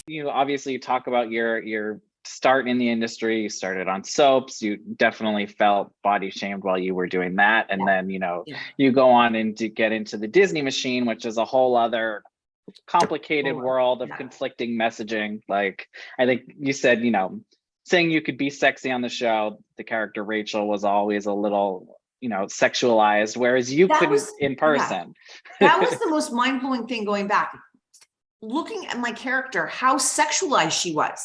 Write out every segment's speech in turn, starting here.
you obviously talk about your start in the industry. You started on soaps. You definitely felt body shamed while you were doing that. And then, you go on and to get into the Disney machine, which is a whole other complicated world of conflicting messaging. Like, I think you said, saying you could be sexy on the show, the character Rachel was always a little, sexualized, whereas you couldn't in person. That was the most mind-blowing thing going back. Looking at my character, how sexualized she was.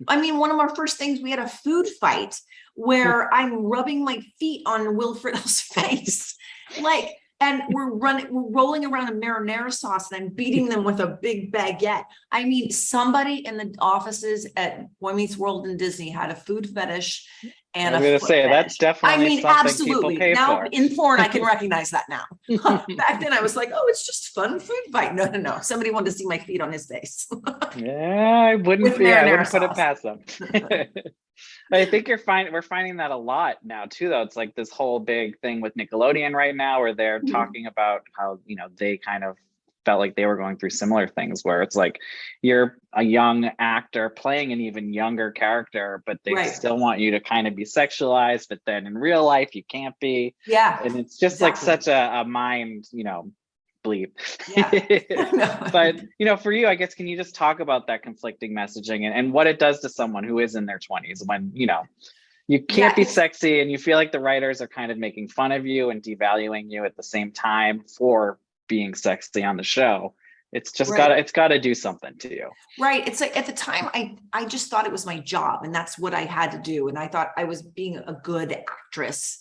I mean, one of our first things, we had a food fight where I'm rubbing my feet on Wilfredo's face. Like, and we're rolling around in marinara sauce and I'm beating them with a big baguette. I mean, somebody in the offices at Boy Meets World and Disney had a food fetish and I was going to say, that's definitely something absolutely. people pay now for. In porn, I can recognize that now. Back then I was like, oh, it's just fun food fight. No. Somebody wanted to see my feet on his face. Yeah, I wouldn't put it past them. I think we're finding that a lot now too, though. It's like this whole big thing with Nickelodeon right now where they're talking about how, they kind of felt like they were going through similar things where it's like you're a young actor playing an even younger character, but they still want you to kind of be sexualized, but then in real life you can't be. Yeah. And it's just like such a mind, bleep. Yeah. But for you, I guess, can you just talk about that conflicting messaging and what it does to someone who is in their 20s when you can't be sexy and you feel like the writers are kind of making fun of you and devaluing you at the same time for being sexy on the show? It's just gotta do something to you. Right. It's like at the time I just thought it was my job and that's what I had to do. And I thought I was being a good actress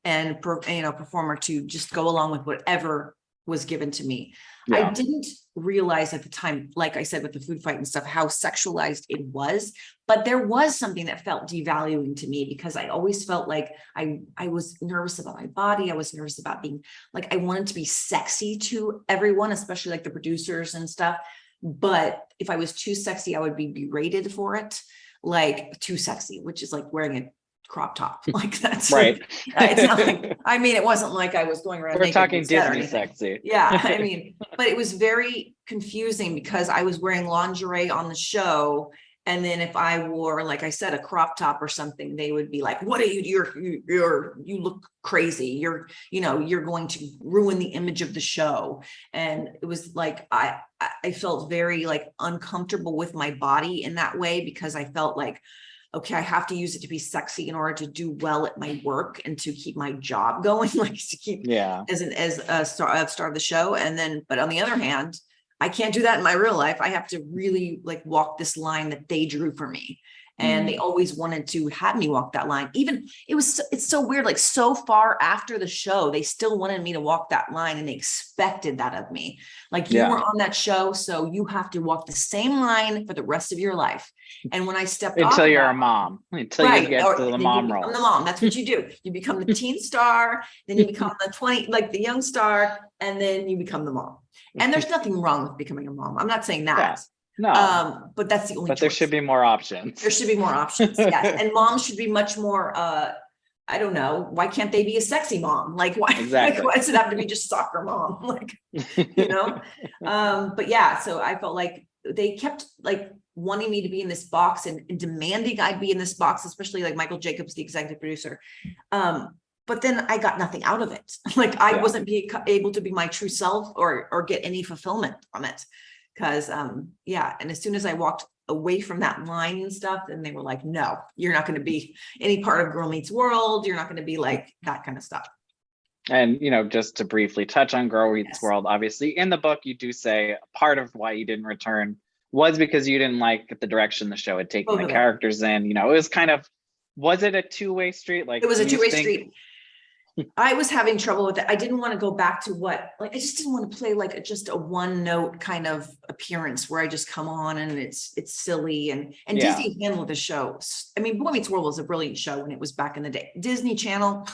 and performer to just go along with whatever was given to me. Yeah. I didn't realize at the time, like I said, with the food fight and stuff, how sexualized it was, but there was something that felt devaluing to me because I always felt like I was nervous about my body. I was nervous about being like, I wanted to be sexy to everyone, especially like the producers and stuff. But if I was too sexy, I would be berated for it. Like too sexy, which is like wearing a crop top, like that's right. It's not like, I mean, it wasn't like I was going around. We're talking Disney sexy. Yeah, I mean, but it was very confusing because I was wearing lingerie on the show, and then if I wore, like I said, a crop top or something, they would be like, "What are you? You look crazy. You're going to ruin the image of the show." And it was like I felt very like uncomfortable with my body in that way because I felt like, okay, I have to use it to be sexy in order to do well at my work and to keep my job going, like to keep as a star of the show. And then, but on the other hand, I can't do that in my real life. I have to really like walk this line that they drew for me. And they always wanted to have me walk that line. Even it's so weird. Like so far after the show, they still wanted me to walk that line and they expected that of me. Like you were on that show, so you have to walk the same line for the rest of your life. And when I stepped off until you're a mom, until you get to the mom role. The mom, that's what you do. You become the teen star, then you become the 20, like the young star, and then you become the mom. And there's nothing wrong with becoming a mom. I'm not saying that. Yeah. No, but that's the only choice. There should be more options. There should be more options. Yes. And moms should be much more, I don't know. Why can't they be a sexy mom? Like why, exactly. Why does it have to be just soccer mom? Like, but yeah, so I felt like they kept like wanting me to be in this box and demanding I'd be in this box, especially like Michael Jacobs, the executive producer. But then I got nothing out of it. Like I wasn't able to be my true self or get any fulfillment from it. Because, and as soon as I walked away from that line and stuff, and they were like, no, you're not going to be any part of Girl Meets World. You're not going to be like that kind of stuff. And, just to briefly touch on Girl Meets World, obviously in the book, you do say part of why you didn't return was because you didn't like the direction the show had taken the characters in. It was kind of, was it a two-way street? Like it was a two-way street. I was having trouble with it. I didn't want to go back to I just didn't want to play like just a one note kind of appearance where I just come on and it's silly and Disney handled the shows. I mean, Boy Meets World was a brilliant show when it was back in the day. Disney Channel,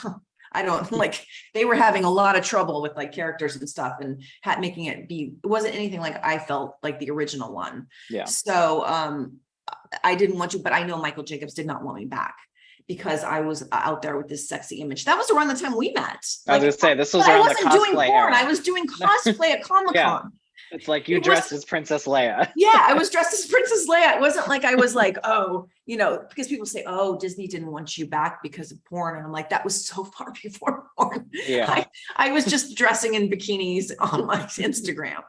I don't like, they were having a lot of trouble with like characters and stuff and making it wasn't anything like I felt like the original one. Yeah. So I didn't want to, but I know Michael Jacobs did not want me back. Because I was out there with this sexy image. That was around the time we met. I was gonna say, this was around the cosplay era. I was doing cosplay at Comic-Con. It's like you dressed as Princess Leia. Yeah, I was dressed as Princess Leia. It wasn't like I was like, oh, because people say, oh, Disney didn't want you back because of porn. And I'm like, that was so far before porn. Yeah. I was just dressing in bikinis on my Instagram.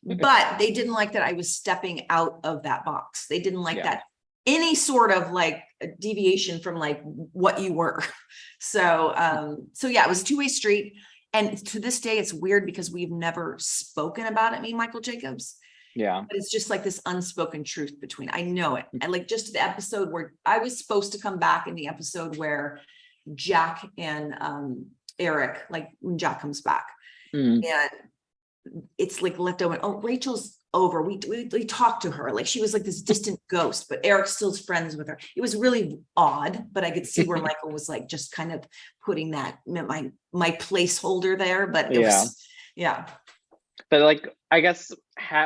But they didn't like that I was stepping out of that box. They didn't like that any sort of like a deviation from like what you were. So yeah, it was a two-way street. And to this day, it's weird because we've never spoken about it, me and Michael Jacobs. Yeah. But it's just like this unspoken truth between, I know it. And like just the episode where I was supposed to come back in the episode where Jack and Eric, like when Jack comes back and it's like left over. Oh, Rachel's over. We talked to her. Like she was like this distant ghost, but Eric still's friends with her. It was really odd, but I could see where Michael was like just kind of putting that my placeholder there. But it was, But like, I guess,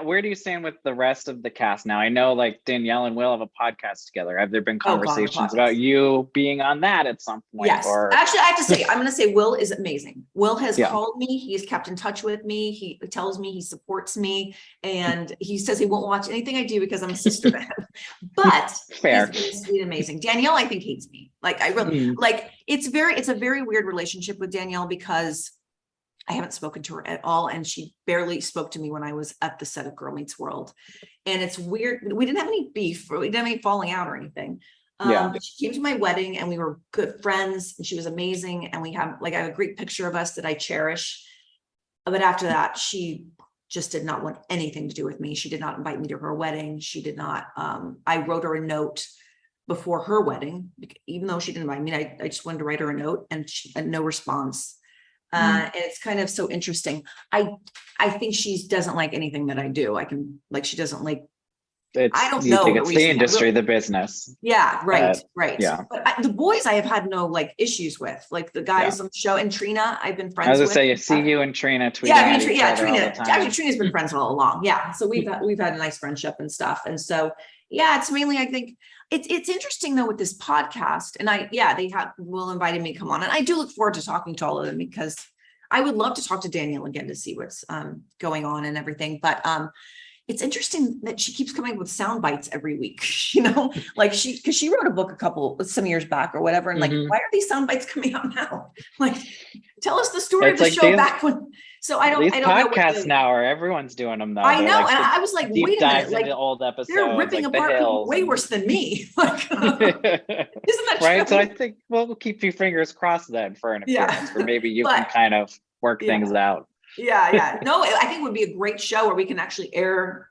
where do you stand with the rest of the cast now? I know like Danielle and Will have a podcast together. Have there been conversations about you being on that at some point? Yes. Or Actually, I have to say, I'm going to say Will is amazing. Will has called me. He's kept in touch with me. He tells me he supports me. And he says he won't watch anything I do because I'm a sister to him. But fair. He's sweet, amazing. Danielle, I think, hates me. Like I really like it's a very weird relationship with Danielle because I haven't spoken to her at all. And she barely spoke to me when I was at the set of Girl Meets World. And it's weird. We didn't have any beef, or we didn't have any falling out or anything. But she came to my wedding and we were good friends and she was amazing. And I have a great picture of us that I cherish. But after that, she just did not want anything to do with me. She did not invite me to her wedding. She did not, I wrote her a note before her wedding, even though she didn't invite me. I just wanted to write her a note and she had no response. And it's kind of so interesting. I think she doesn't like anything that I do. She doesn't like, I don't know. It's the industry, the business. Yeah, right. Yeah. But the boys I have had no like issues with, like the guys on the show, and Trina, I've been friends with. I was gonna say, see you and Trina tweeting. Trina. Actually, Trina's been friends all along. Yeah. So we've had a nice friendship and stuff. And so, yeah, it's mainly, I think it's interesting though with this podcast, and Will invited me to come on, and I do look forward to talking to all of them because I would love to talk to Danielle again to see what's going on and everything. But it's interesting that she keeps coming up with sound bites every week, like because she wrote a book some years back or whatever. And like, why are these sound bites coming out now? Like, tell us the story of the show back when. So I don't know. Podcasts now everyone's doing them though. I know. And I was like, wait a minute, like old episodes, they're ripping apart people way worse than me. Like, isn't that right? true? So I think we'll keep your fingers crossed then for an appearance where maybe you can kind of work things out. Yeah. No, I think it would be a great show where we can actually air,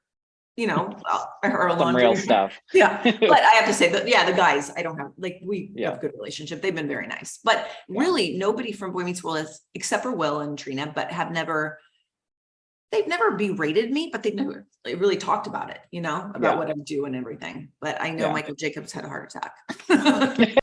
some real stuff. Yeah. But I have to say that, the guys, I don't have, we have a good relationship. They've been very nice, but really nobody from Boy Meets World is, except for Will and Trina, but they've never berated me, but they've never really talked about it, about what I do and everything. But I know Michael Jacobs had a heart attack.